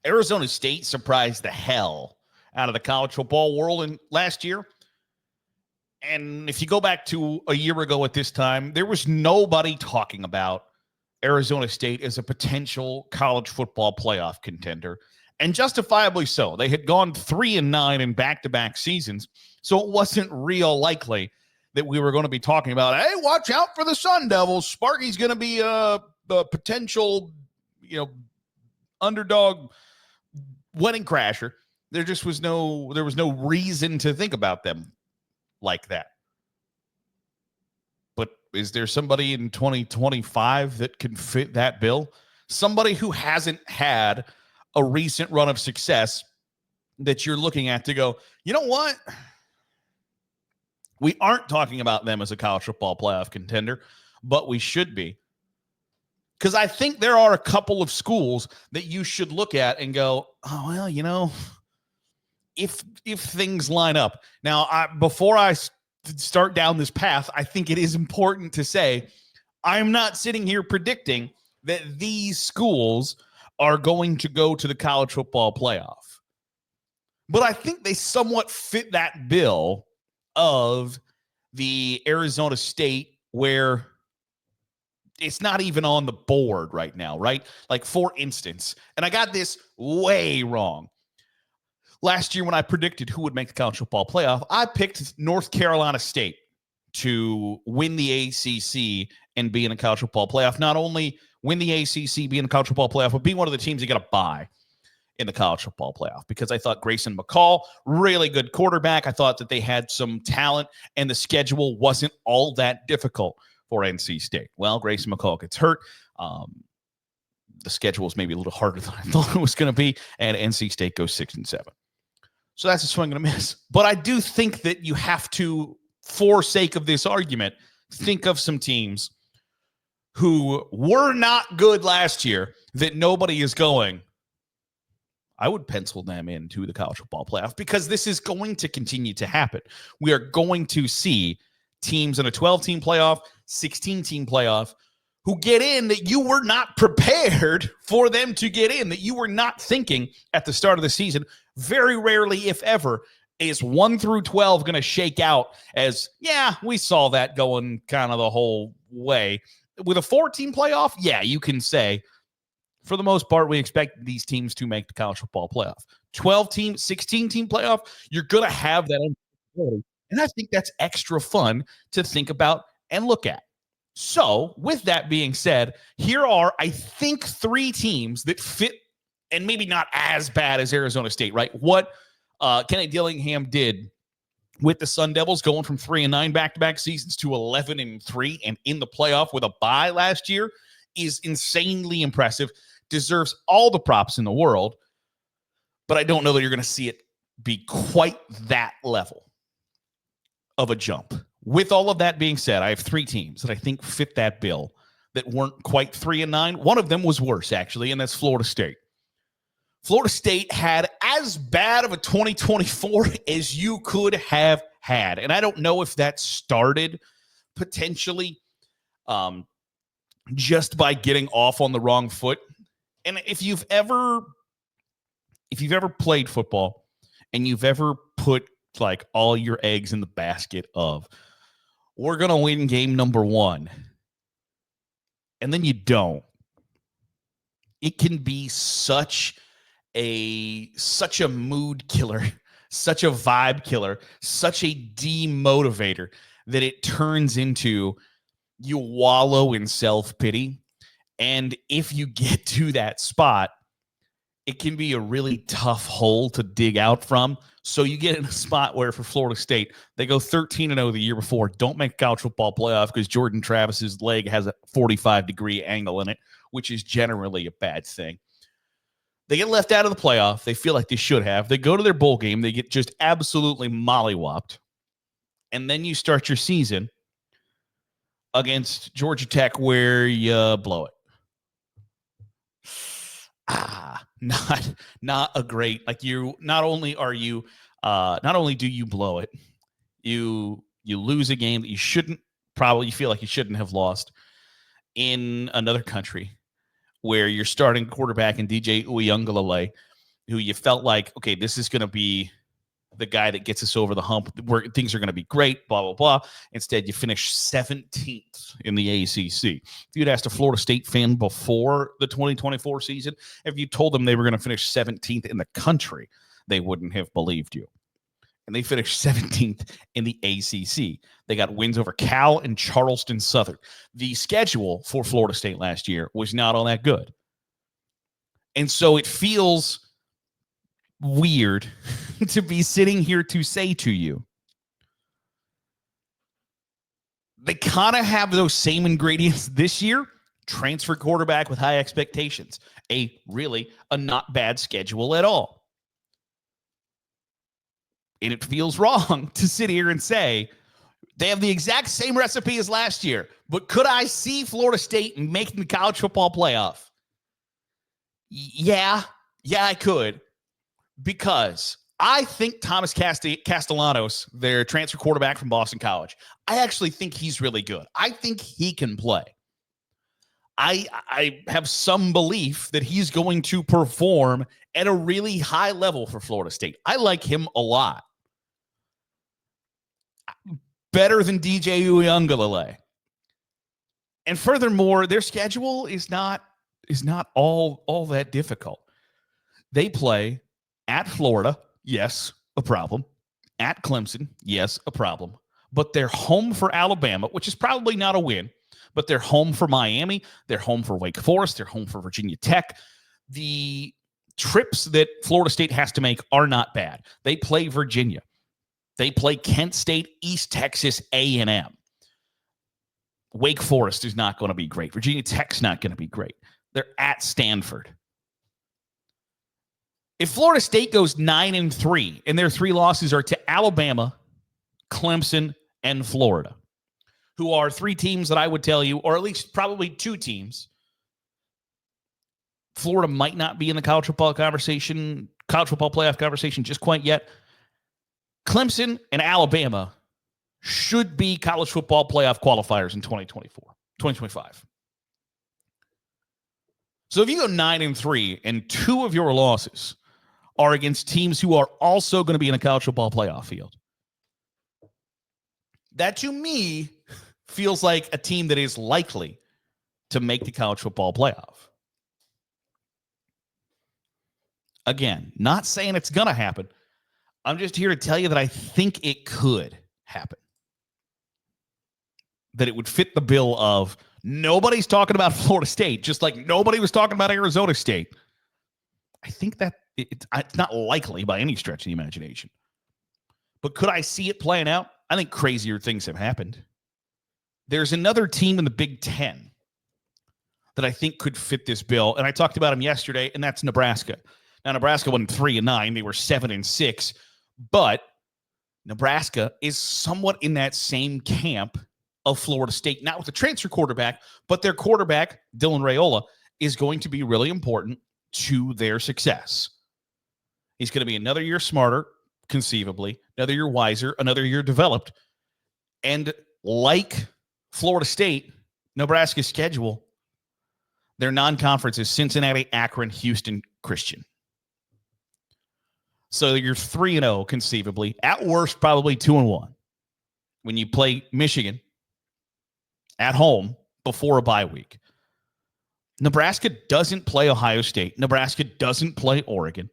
Arizona State surprised the hell out of the college football world in last year. And if you go back to a year ago at this time, there was nobody talking about Arizona State as a potential college football playoff contender, and justifiably so. They had gone 3-9 in back-to-back seasons, so it wasn't real likely that we were going to be talking about, hey, watch out for the Sun Devils. Sparky's going to be a potential, underdog wedding crasher. There was no reason to think about them like that. But is there somebody in 2025 that can fit that bill? Somebody who hasn't had a recent run of success that you're looking at to go, you know what? We aren't talking about them as a college football playoff contender, but we should be. Because I think there are a couple of schools that you should look at and go, oh, well, if things line up. Now, before I start down this path, I think it is important to say I'm not sitting here predicting that these schools are going to go to the college football playoff. But I think they somewhat fit that bill of the Arizona State where it's not even on the board right now, right? Like, for instance, and I got this way wrong. Last year when I predicted who would make the college football playoff, I picked North Carolina State to win the ACC and be in a college football playoff. Not only win the ACC, be in the college football playoff, but be one of the teams that got a bye in the college football playoff, because I thought Grayson McCall, really good quarterback. I thought that they had some talent and the schedule wasn't all that difficult for NC State. Well, Grayson McCall gets hurt. The schedule is maybe a little harder than I thought it was going to be, and NC State goes 6-7. So that's a swing and a miss. But I do think that you have to, for sake of this argument, think of some teams who were not good last year that nobody is going, I would pencil them into the college football playoff, because this is going to continue to happen. We are going to see teams in a 12-team playoff, 16-team playoff, who get in that you were not prepared for them to get in, that you were not thinking at the start of the season. Very rarely, if ever, is 1 through 12 going to shake out as, yeah, we saw that going kind of the whole way. With a 14 playoff, yeah, you can say, for the most part, we expect these teams to make the college football playoff. 12-team, 16-team playoff, you're going to have that unpredictability. And I think that's extra fun to think about and look at. So, with that being said, here are, I think, 3 teams that fit, and maybe not as bad as Arizona State, right? What Kenny Dillingham did with the Sun Devils, going from 3-9 back-to-back seasons to 11-3 and in the playoff with a bye last year, is insanely impressive. Deserves all the props in the world, but I don't know that you're going to see it be quite that level of a jump. With all of that being said, I have 3 teams that I think fit that bill that weren't quite 3-9. One of them was worse, actually, and that's Florida State. Florida State had as bad of a 2024 as you could have had. And I don't know if that started potentially just by getting off on the wrong foot. And if you've ever played football and you've ever put like all your eggs in the basket of, we're going to win game number 1, and then you don't, it can be such a mood killer, such a vibe killer, such a demotivator that it turns into you wallow in self-pity. And if you get to that spot, it can be a really tough hole to dig out from. So you get in a spot where, for Florida State, they go 13-0 the year before, don't make college football playoff because Jordan Travis's leg has a 45-degree angle in it, which is generally a bad thing. They get left out of the playoff. They feel like they should have. They go to their bowl game. They get just absolutely mollywopped. And then you start your season against Georgia Tech where you blow it. Not a great, like, you not only do you blow it, you lose a game that you feel like you shouldn't have lost in another country where you're starting quarterback in DJ Uiagalelei who you felt like, okay, this is going to be the guy that gets us over the hump, where things are going to be great, blah, blah, blah. Instead, you finish 17th in the ACC. If you'd asked a Florida State fan before the 2024 season, if you told them they were going to finish 17th in the country, they wouldn't have believed you. And they finished 17th in the ACC. They got wins over Cal and Charleston Southern. The schedule for Florida State last year was not all that good. And so it feels weird to be sitting here to say to you, they kind of have those same ingredients this year. Transfer quarterback with high expectations. A not bad schedule at all. And it feels wrong to sit here and say they have the exact same recipe as last year. But could I see Florida State making the college football playoff? Yeah, I could. Because I think Thomas Castellanos, their transfer quarterback from Boston College, I actually think he's really good. I think he can play. I have some belief that he's going to perform at a really high level for Florida State. I like him a lot. Better than DJ Uiagalelei. And furthermore, their schedule is not all that difficult. They play at Florida, yes, a problem. At Clemson, yes, a problem. But they're home for Alabama, which is probably not a win. But they're home for Miami. They're home for Wake Forest. They're home for Virginia Tech. The trips that Florida State has to make are not bad. They play Virginia. They play Kent State, East Texas, A&M. Wake Forest is not going to be great. Virginia Tech's not going to be great. They're at Stanford. If Florida State goes 9-3 and their 3 losses are to Alabama, Clemson, and Florida, who are 3 teams that I would tell you, or at least probably 2 teams, Florida might not be in the college football playoff conversation just quite yet. Clemson and Alabama should be college football playoff qualifiers in 2025. So if you go 9-3 and 2 of your losses are against teams who are also going to be in a college football playoff field, that to me feels like a team that is likely to make the college football playoff. Again, not saying it's going to happen. I'm just here to tell you that I think it could happen. That it would fit the bill of nobody's talking about Florida State, just like nobody was talking about Arizona State. I think that it's not likely by any stretch of the imagination. But could I see it playing out? I think crazier things have happened. There's another team in the Big Ten that I think could fit this bill, and I talked about them yesterday, and that's Nebraska. Now, Nebraska went 3-9. They were 7-6, but Nebraska is somewhat in that same camp of Florida State, not with the transfer quarterback, but their quarterback, Dylan Raiola, is going to be really important to their success. He's going to be another year smarter, conceivably, another year wiser, another year developed. And like Florida State, Nebraska's schedule, their non-conference is Cincinnati, Akron, Houston, Christian. So you're 3-0 conceivably. At worst, probably 2-1. When you play Michigan at home before a bye week. Nebraska doesn't play Ohio State. Nebraska doesn't play Oregon.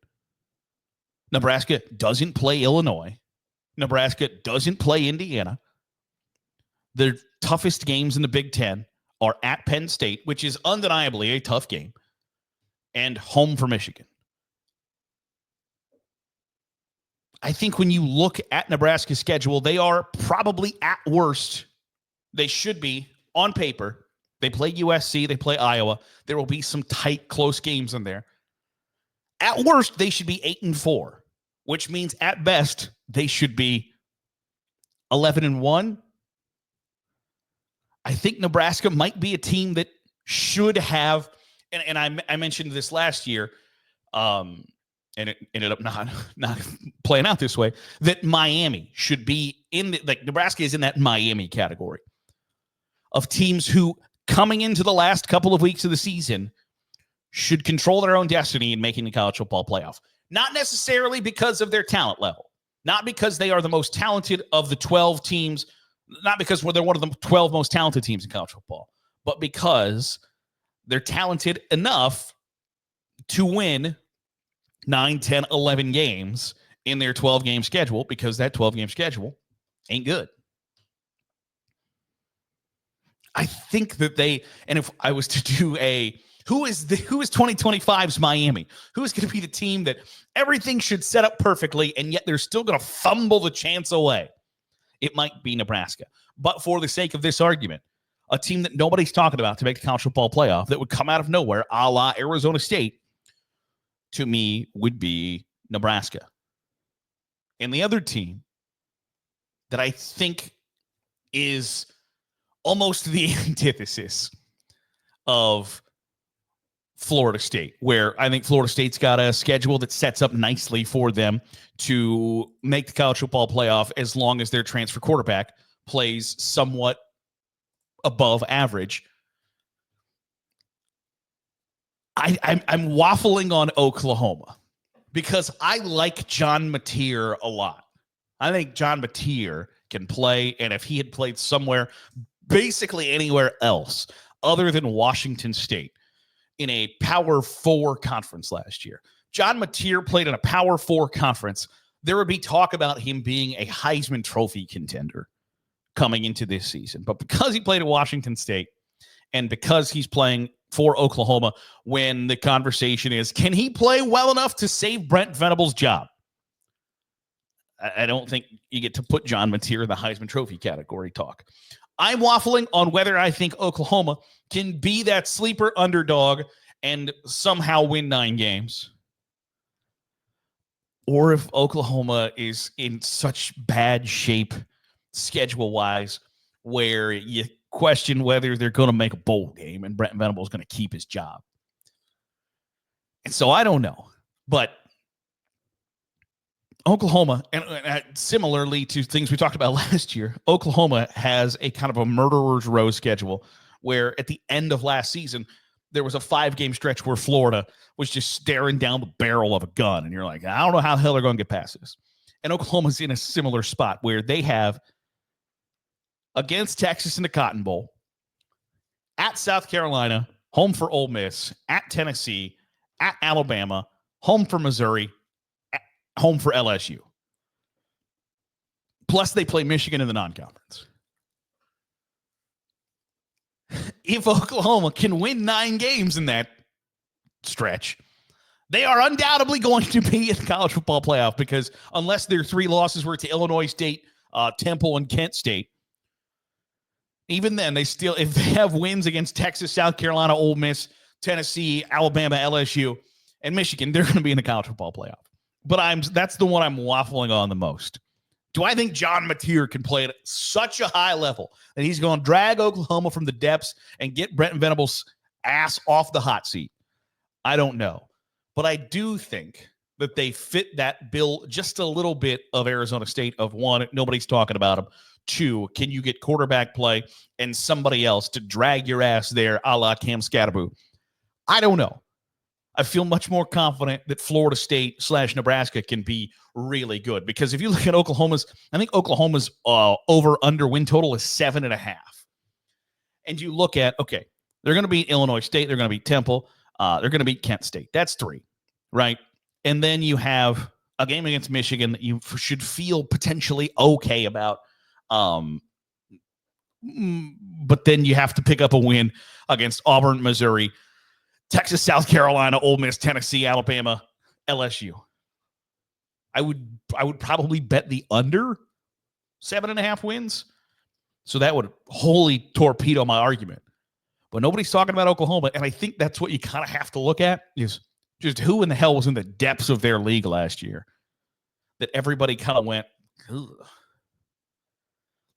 Nebraska doesn't play Illinois. Nebraska doesn't play Indiana. The toughest games in the Big Ten are at Penn State, which is undeniably a tough game, and home for Michigan. I think when you look at Nebraska's schedule, they are probably at worst. They should be on paper. They play USC. They play Iowa. There will be some tight, close games in there. At worst, they should be 8-4, which means at best, they should be 11-1. I think Nebraska might be a team that should have, and I mentioned this last year, and it ended up not playing out this way, that Miami should be in Nebraska is in that Miami category of teams who, coming into the last couple of weeks of the season, should control their own destiny in making the college football playoff. Not necessarily because of their talent level, not because they are the most talented of the 12 teams, not because they're one of the 12 most talented teams in college football, but because they're talented enough to win 9, 10, 11 games in their 12-game schedule, because that 12-game schedule ain't good. I think that and if I was to do who is 2025's Miami? Who is going to be the team that everything should set up perfectly, and yet they're still going to fumble the chance away? It might be Nebraska. But for the sake of this argument, a team that nobody's talking about to make the college football playoff that would come out of nowhere, a la Arizona State, to me would be Nebraska. And the other team that I think is almost the antithesis of Florida State, where I think Florida State's got a schedule that sets up nicely for them to make the college football playoff as long as their transfer quarterback plays somewhat above average. I'm waffling on Oklahoma because I like John Mateer a lot. I think John Mateer can play, and if he had played somewhere, basically anywhere else other than Washington State, in a Power 4 conference last year, John Mateer played in a Power 4 conference, there would be talk about him being a Heisman Trophy contender coming into this season. But because he played at Washington State and because he's playing for Oklahoma, when the conversation is, can he play well enough to save Brent Venables' job? I don't think you get to put John Mateer in the Heisman Trophy category talk. I'm waffling on whether I think Oklahoma can be that sleeper underdog and somehow win 9 games, or if Oklahoma is in such bad shape schedule-wise where you question whether they're going to make a bowl game and Brent Venables is going to keep his job. And so I don't know. But Oklahoma, and similarly to things we talked about last year, Oklahoma has a kind of a murderer's row schedule where at the end of last season, there was a 5-game stretch where Florida was just staring down the barrel of a gun. And you're like, I don't know how the hell they're going to get past this. And Oklahoma's in a similar spot where they have against Texas in the Cotton Bowl, at South Carolina, home for Ole Miss, at Tennessee, at Alabama, home for Missouri, home for LSU. Plus, they play Michigan in the non-conference. If Oklahoma can win 9 games in that stretch, they are undoubtedly going to be in the college football playoff, because unless their 3 losses were to Illinois State, Temple, and Kent State, even then, if they have wins against Texas, South Carolina, Ole Miss, Tennessee, Alabama, LSU, and Michigan, they're going to be in the college football playoff. But that's the one I'm waffling on the most. Do I think John Mateer can play at such a high level that he's going to drag Oklahoma from the depths and get Brent Venables' ass off the hot seat? I don't know. But I do think that they fit that bill just a little bit of Arizona State of, 1, nobody's talking about them. 2, can you get quarterback play and somebody else to drag your ass there a la Cam Scatterboo? I don't know. I feel much more confident that Florida State / Nebraska can be really good, because if you look at I think Oklahoma's over-under win total is 7.5. And you look at, okay, they're going to beat Illinois State, they're going to beat Temple, they're going to beat Kent State. That's 3, right? And then you have a game against Michigan that you should feel potentially okay about. But then you have to pick up a win against Auburn, Missouri, Texas, South Carolina, Ole Miss, Tennessee, Alabama, LSU. I would probably bet the under 7.5 wins. So that would wholly torpedo my argument. But nobody's talking about Oklahoma, and I think that's what you kind of have to look at, is just who in the hell was in the depths of their league last year that everybody kind of went, ugh.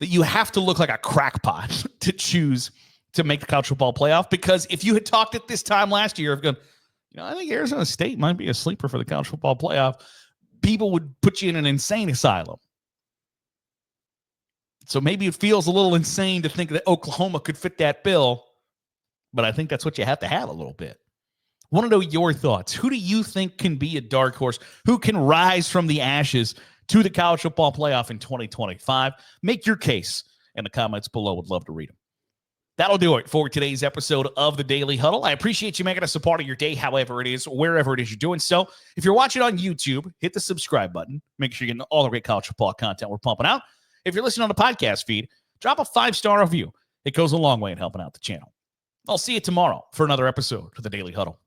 That you have to look like a crackpot to choose to make the college football playoff. Because if you had talked at this time last year of going, I think Arizona State might be a sleeper for the college football playoff, people would put you in an insane asylum. So maybe it feels a little insane to think that Oklahoma could fit that bill, but I think that's what you have to have a little bit. Want to know your thoughts. Who do you think can be a dark horse? Who can rise from the ashes to the college football playoff in 2025? Make your case in the comments below. Would love to read them. That'll do it for today's episode of the Daily Huddle. I appreciate you making us a part of your day, however it is, wherever it is you're doing so. If you're watching on YouTube, hit the subscribe button. Make sure you're getting all the great college football content we're pumping out. If you're listening on the podcast feed, drop a 5-star review. It goes a long way in helping out the channel. I'll see you tomorrow for another episode of the Daily Huddle.